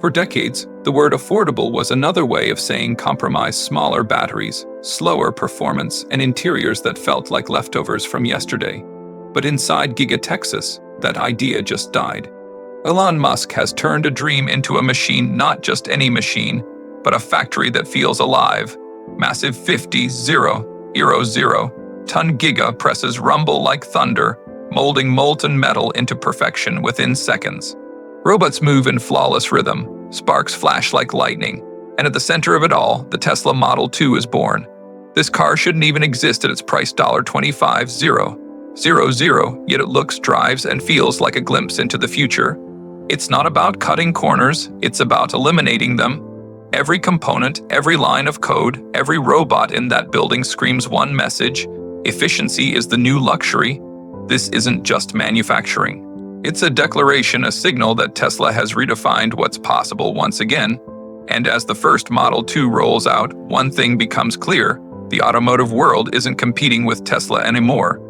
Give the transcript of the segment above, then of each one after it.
For decades, the word affordable was another way of saying compromise smaller batteries, slower performance, and interiors that felt like leftovers from yesterday. But inside Giga Texas, that idea just died. Elon Musk has turned a dream into a machine, not just any machine, but a factory that feels alive. Massive 50,000-ton Giga presses rumble like thunder, molding molten metal into perfection within seconds. Robots move in flawless rhythm, sparks flash like lightning, and at the center of it all, the Tesla Model 2 is born. This car shouldn't even exist at its price $25,000, yet it looks, drives, and feels like a glimpse into the future. It's not about cutting corners, it's about eliminating them. Every component, every line of code, every robot in that building screams one message: efficiency is the new luxury. This isn't just manufacturing. It's a declaration, a signal that Tesla has redefined what's possible once again. And as the first Model 2 rolls out, one thing becomes clear: the automotive world isn't competing with Tesla anymore.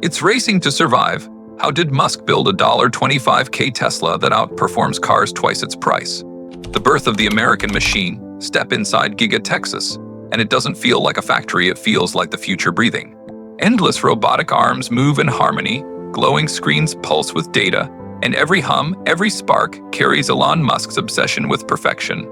It's racing to survive. How did Musk build a $25K Tesla that outperforms cars twice its price? The birth of the American machine. Step inside Giga Texas, and it doesn't feel like a factory, it feels like the future breathing. Endless robotic arms move in harmony, glowing screens pulse with data, and every hum, every spark carries Elon Musk's obsession with perfection.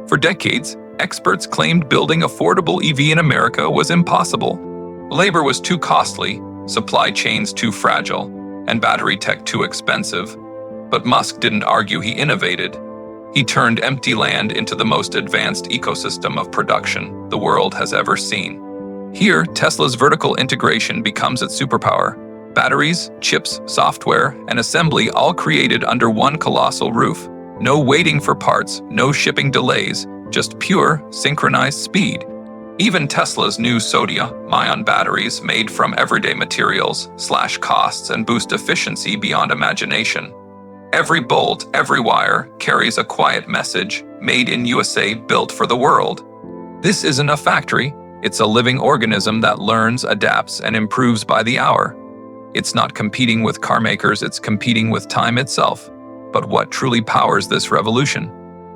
For decades, experts claimed building affordable EV in America was impossible. Labor was too costly, supply chains too fragile, and battery tech too expensive. But Musk didn't argue, he innovated. He turned empty land into the most advanced ecosystem of production the world has ever seen. Here, Tesla's vertical integration becomes its superpower. Batteries, chips, software, and assembly all created under one colossal roof. No waiting for parts, no shipping delays, just pure, synchronized speed. Even Tesla's new sodium-ion batteries, made from everyday materials, slash costs and boost efficiency beyond imagination. Every bolt, every wire carries a quiet message: made in USA, built for the world. This isn't a factory, it's a living organism that learns, adapts, and improves by the hour. It's not competing with car makers, it's competing with time itself. But what truly powers this revolution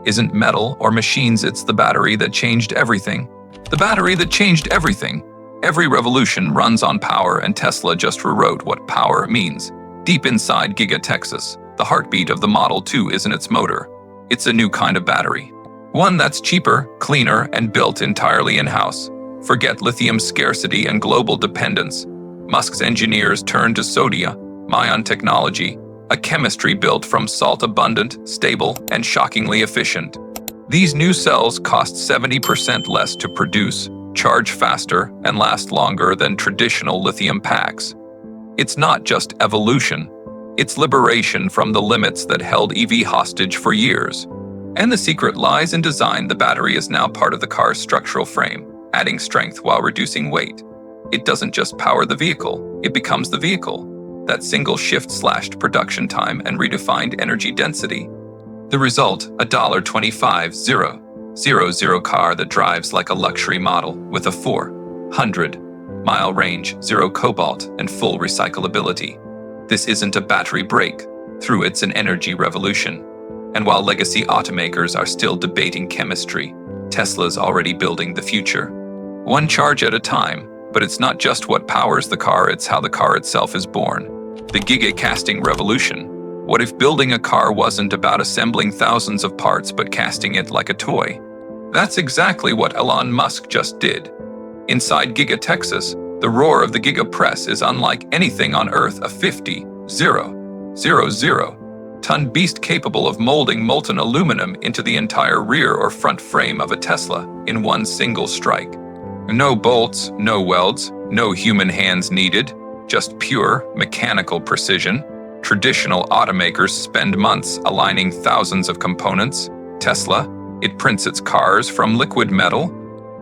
isn't metal or machines, it's the battery that changed everything. The battery that changed everything. Every revolution runs on power, and Tesla just rewrote what power means. Deep inside Giga Texas, the heartbeat of the Model 2 isn't its motor. It's a new kind of battery. One that's cheaper, cleaner, and built entirely in-house. Forget lithium scarcity and global dependence. Musk's engineers turned to sodium-ion technology, a chemistry built from salt, abundant, stable, and shockingly efficient. These new cells cost 70% less to produce, charge faster, and last longer than traditional lithium packs. It's not just evolution. It's liberation from the limits that held EV hostage for years. And the secret lies in design. The battery is now part of the car's structural frame, adding strength while reducing weight. It doesn't just power the vehicle, it becomes the vehicle. That single shift slashed production time and redefined energy density. The result, a $25,000 car that drives like a luxury model with a 400-mile range, zero cobalt, and full recyclability. This isn't a battery breakthrough, it's an energy revolution. And while legacy automakers are still debating chemistry, Tesla's already building the future. One charge at a time, but it's not just what powers the car, it's how the car itself is born. The Giga casting revolution. What if building a car wasn't about assembling thousands of parts but casting it like a toy? That's exactly what Elon Musk just did. Inside Giga Texas, the roar of the Giga press is unlike anything on Earth, a 50,000-ton beast capable of molding molten aluminum into the entire rear or front frame of a Tesla in one single strike. No bolts, no welds, no human hands needed, just pure mechanical precision. Traditional automakers spend months aligning thousands of components. Tesla, it prints its cars from liquid metal.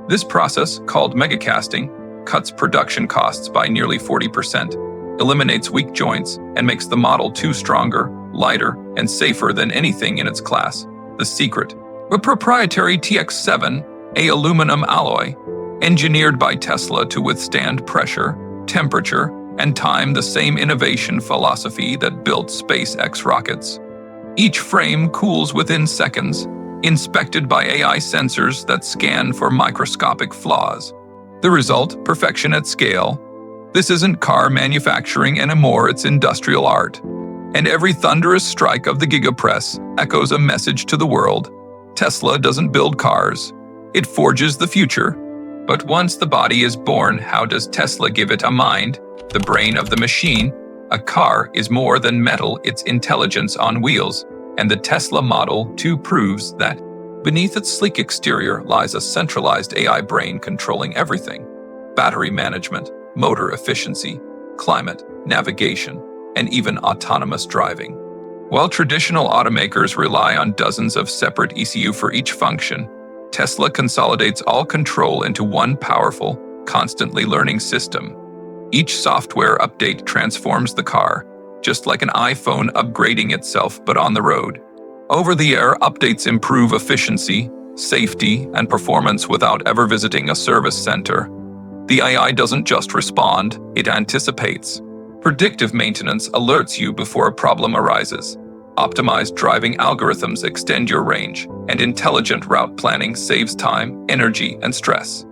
This process, called megacasting, cuts production costs by nearly 40%, eliminates weak joints, and makes the Model 2 stronger, lighter, and safer than anything in its class. The secret: a proprietary TX7, an aluminum alloy, engineered by Tesla to withstand pressure, temperature, and time, the same innovation philosophy that built SpaceX rockets. Each frame cools within seconds, inspected by AI sensors that scan for microscopic flaws. The result, perfection at scale. This isn't car manufacturing anymore, it's industrial art. And every thunderous strike of the Giga Press echoes a message to the world. Tesla doesn't build cars, it forges the future. But once the body is born, how does Tesla give it a mind, the brain of the machine? A car is more than metal, it's intelligence on wheels, and the Tesla Model 2 proves that. Beneath its sleek exterior lies a centralized AI brain controlling everything: battery management, motor efficiency, climate, navigation, and even autonomous driving. While traditional automakers rely on dozens of separate ECU for each function, Tesla consolidates all control into one powerful, constantly learning system. Each software update transforms the car, just like an iPhone upgrading itself but on the road. Over-the-air updates improve efficiency, safety, and performance without ever visiting a service center. The AI doesn't just respond, it anticipates. Predictive maintenance alerts you before a problem arises. Optimized driving algorithms extend your range, and intelligent route planning saves time, energy, and stress.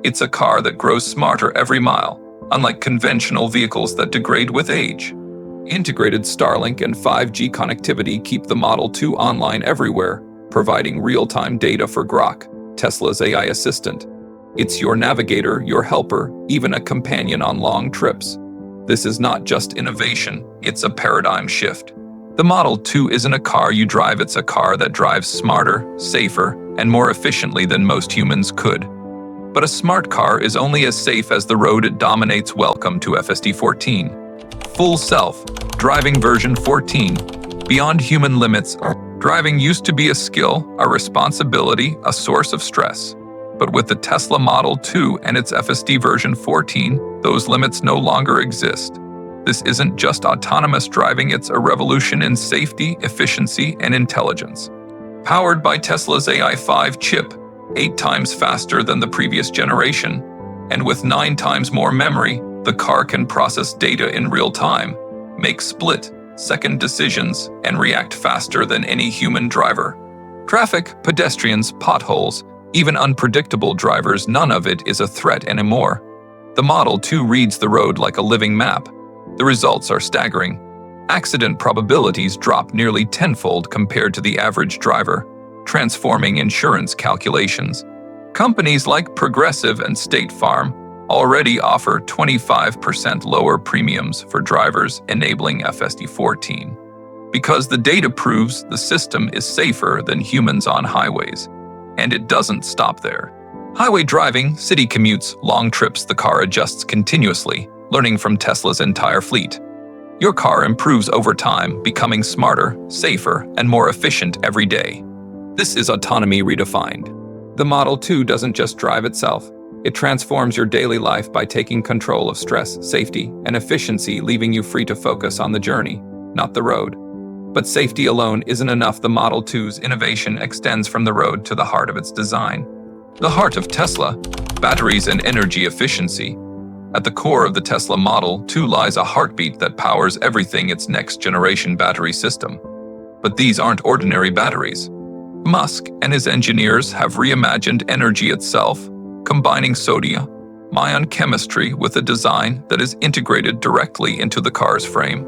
It's a car that grows smarter every mile, unlike conventional vehicles that degrade with age. Integrated Starlink and 5G connectivity keep the Model 2 online everywhere, providing real-time data for Grok, Tesla's AI assistant. It's your navigator, your helper, even a companion on long trips. This is not just innovation, it's a paradigm shift. The Model 2 isn't a car you drive, it's a car that drives smarter, safer, and more efficiently than most humans could. But a smart car is only as safe as the road it dominates. Welcome to FSD 14. Full self-driving version 14. Beyond human limits, driving used to be a skill, a responsibility, a source of stress. But with the Tesla Model 2 and its FSD version 14, those limits no longer exist. This isn't just autonomous driving, it's a revolution in safety, efficiency, and intelligence. Powered by Tesla's AI 5 chip, 8 times faster than the previous generation, and with 9 times more memory, the car can process data in real time, make split-second decisions, and react faster than any human driver. Traffic, pedestrians, potholes, even unpredictable drivers, none of it is a threat anymore. The Model 2 reads the road like a living map. The results are staggering. Accident probabilities drop nearly tenfold compared to the average driver, transforming insurance calculations. Companies like Progressive and State Farm already offer 25% lower premiums for drivers enabling FSD 14. Because the data proves the system is safer than humans on highways. And it doesn't stop there. Highway driving, city commutes, long trips, the car adjusts continuously, learning from Tesla's entire fleet. Your car improves over time, becoming smarter, safer, and more efficient every day. This is autonomy redefined. The Model 2 doesn't just drive itself. It transforms your daily life by taking control of stress, safety, and efficiency, leaving you free to focus on the journey, not the road. But safety alone isn't enough. The Model 2's innovation extends from the road to the heart of its design. The heart of Tesla, batteries and energy efficiency. At the core of the Tesla Model 2 lies a heartbeat that powers everything, its next-generation battery system. But these aren't ordinary batteries. Musk and his engineers have reimagined energy itself, combining sodium-ion chemistry with a design that is integrated directly into the car's frame.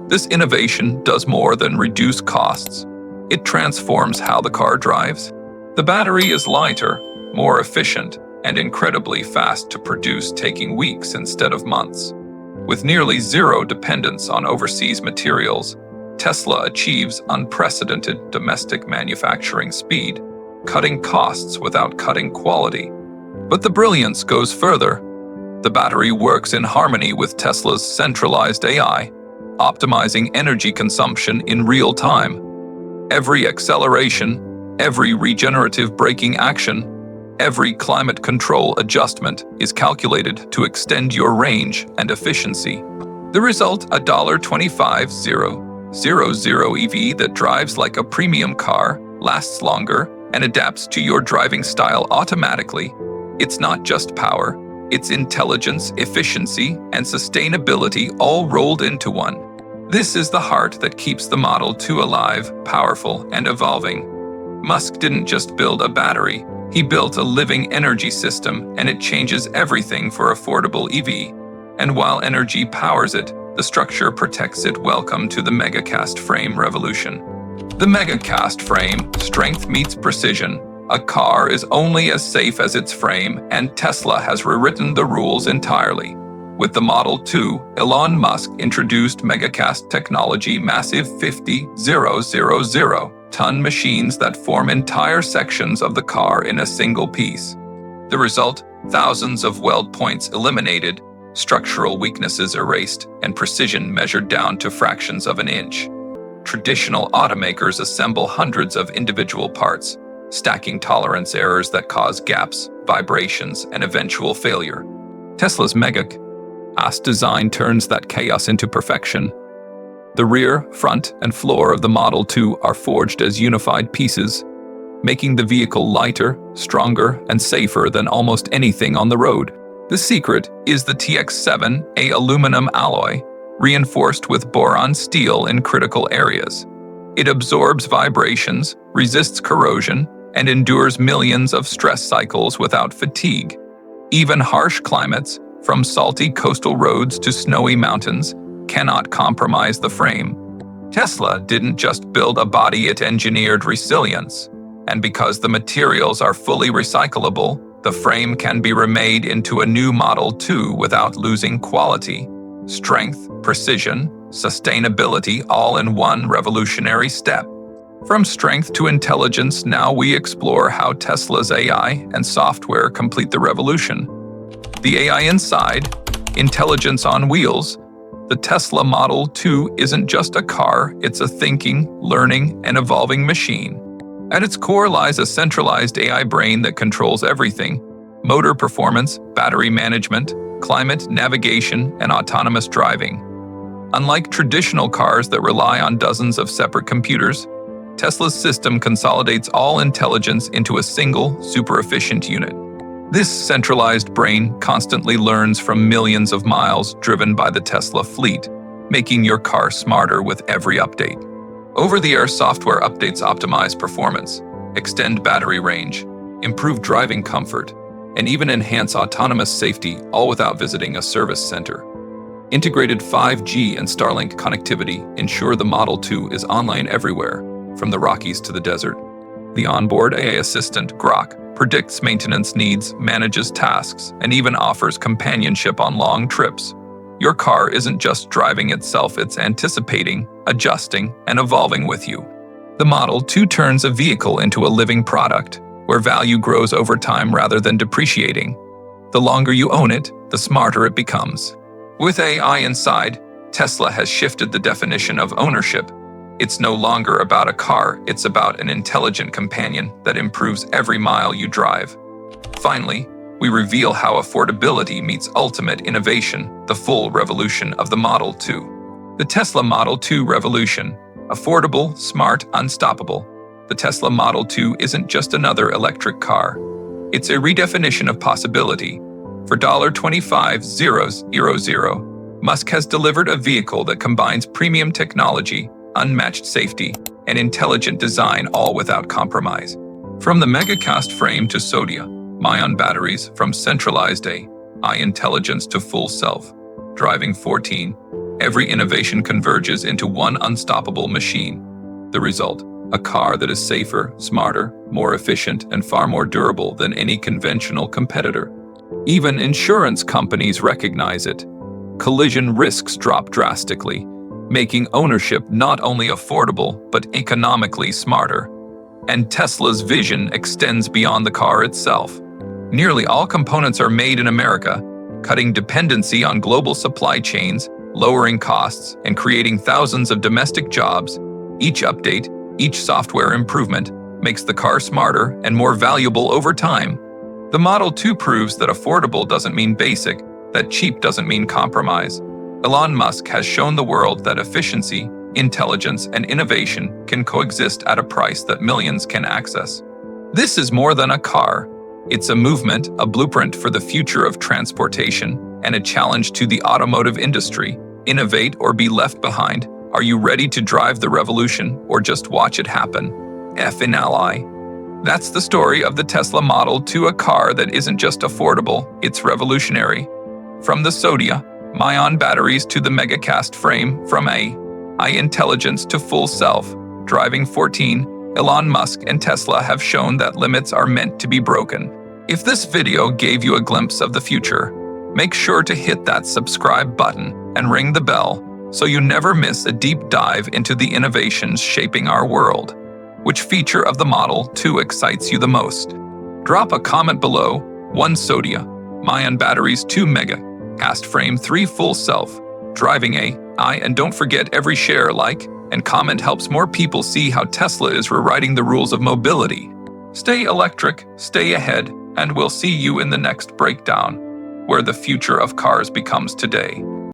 This innovation does more than reduce costs. It transforms how the car drives. The battery is lighter, more efficient, and incredibly fast to produce, taking weeks instead of months. With nearly zero dependence on overseas materials, Tesla achieves unprecedented domestic manufacturing speed, cutting costs without cutting quality. But the brilliance goes further. The battery works in harmony with Tesla's centralized AI, optimizing energy consumption in real time. Every acceleration, every regenerative braking action, every climate control adjustment is calculated to extend your range and efficiency. The result, a $25,000 EV that drives like a premium car, lasts longer, and adapts to your driving style automatically. It's not just power, it's intelligence, efficiency, and sustainability all rolled into one. This is the heart that keeps the Model 2 alive, powerful, and evolving. Musk didn't just build a battery, he built a living energy system, and it changes everything for affordable EV. And while energy powers it, the structure protects it. Welcome to the megacast frame revolution. The megacast frame, strength meets precision. A car is only as safe as its frame, and Tesla has rewritten the rules entirely. With the Model 2, Elon Musk introduced megacast technology, massive 50,000-ton machines that form entire sections of the car in a single piece. The result? Thousands of weld points eliminated, structural weaknesses erased, and precision measured down to fractions of an inch. Traditional automakers assemble hundreds of individual parts, stacking tolerance errors that cause gaps, vibrations, and eventual failure. Tesla's megacast design turns that chaos into perfection. The rear, front, and floor of the Model 2 are forged as unified pieces, making the vehicle lighter, stronger, and safer than almost anything on the road. The secret is the TX7A aluminum alloy, reinforced with boron steel in critical areas. It absorbs vibrations, resists corrosion, and endures millions of stress cycles without fatigue. Even harsh climates, from salty coastal roads to snowy mountains, cannot compromise the frame. Tesla didn't just build a body, it engineered resilience. And because the materials are fully recyclable, the frame can be remade into a new Model 2 without losing quality. Strength, precision, sustainability, all in one revolutionary step. From strength to intelligence, now we explore how Tesla's AI and software complete the revolution. The AI inside, intelligence on wheels. The Tesla Model 2 isn't just a car, it's a thinking, learning, and evolving machine. At its core lies a centralized AI brain that controls everything: motor performance, battery management, climate, navigation, and autonomous driving. Unlike traditional cars that rely on dozens of separate computers, Tesla's system consolidates all intelligence into a single, super-efficient unit. This centralized brain constantly learns from millions of miles driven by the Tesla fleet, making your car smarter with every update. Over-the-air software updates optimize performance, extend battery range, improve driving comfort, and even enhance autonomous safety, all without visiting a service center. Integrated 5G and Starlink connectivity ensure the Model 2 is online everywhere, from the Rockies to the desert. The onboard AI assistant, Grok, predicts maintenance needs, manages tasks, and even offers companionship on long trips. Your car isn't just driving itself, it's anticipating, adjusting, and evolving with you. The Model 2 turns a vehicle into a living product, where value grows over time rather than depreciating. The longer you own it, the smarter it becomes. With AI inside, Tesla has shifted the definition of ownership. It's no longer about a car, it's about an intelligent companion that improves every mile you drive. Finally, we reveal how affordability meets ultimate innovation, the full revolution of the Model 2. The Tesla Model 2 revolution. Affordable, smart, unstoppable. The Tesla Model 2 isn't just another electric car. It's a redefinition of possibility. For $25,000, Musk has delivered a vehicle that combines premium technology, unmatched safety, and intelligent design, all without compromise. From the megacast frame to sodium-ion batteries, from centralized AI intelligence to full self-driving 14, every innovation converges into one unstoppable machine. The result: a car that is safer, smarter, more efficient, and far more durable than any conventional competitor. Even insurance companies recognize it. Collision risks drop drastically, making ownership not only affordable but economically smarter. And Tesla's vision extends beyond the car itself. Nearly all components are made in America, cutting dependency on global supply chains, lowering costs, and creating thousands of domestic jobs. Each update, each software improvement, makes the car smarter and more valuable over time. The Model 2 proves that affordable doesn't mean basic, that cheap doesn't mean compromise. Elon Musk has shown the world that efficiency, intelligence, and innovation can coexist at a price that millions can access. This is more than a car. It's a movement, a blueprint for the future of transportation, and a challenge to the automotive industry. Innovate or be left behind. Are you ready to drive the revolution or just watch it happen? F in ally. That's the story of the Tesla Model 2, a car that isn't just affordable, it's revolutionary. From the sodium-ion batteries to the megacast frame, from AI intelligence to full self-driving 14, Elon Musk and Tesla have shown that limits are meant to be broken. If this video gave you a glimpse of the future, make sure to hit that subscribe button and ring the bell so you never miss a deep dive into the innovations shaping our world. Which feature of the Model 2 excites you the most? Drop a comment below. 1 sodium-ion batteries, 2 megacast frame, 3 full self-driving AI, and don't forget, every share, like, and comment helps more people see how Tesla is rewriting the rules of mobility. Stay electric, stay ahead, and we'll see you in the next breakdown, where the future of cars becomes today.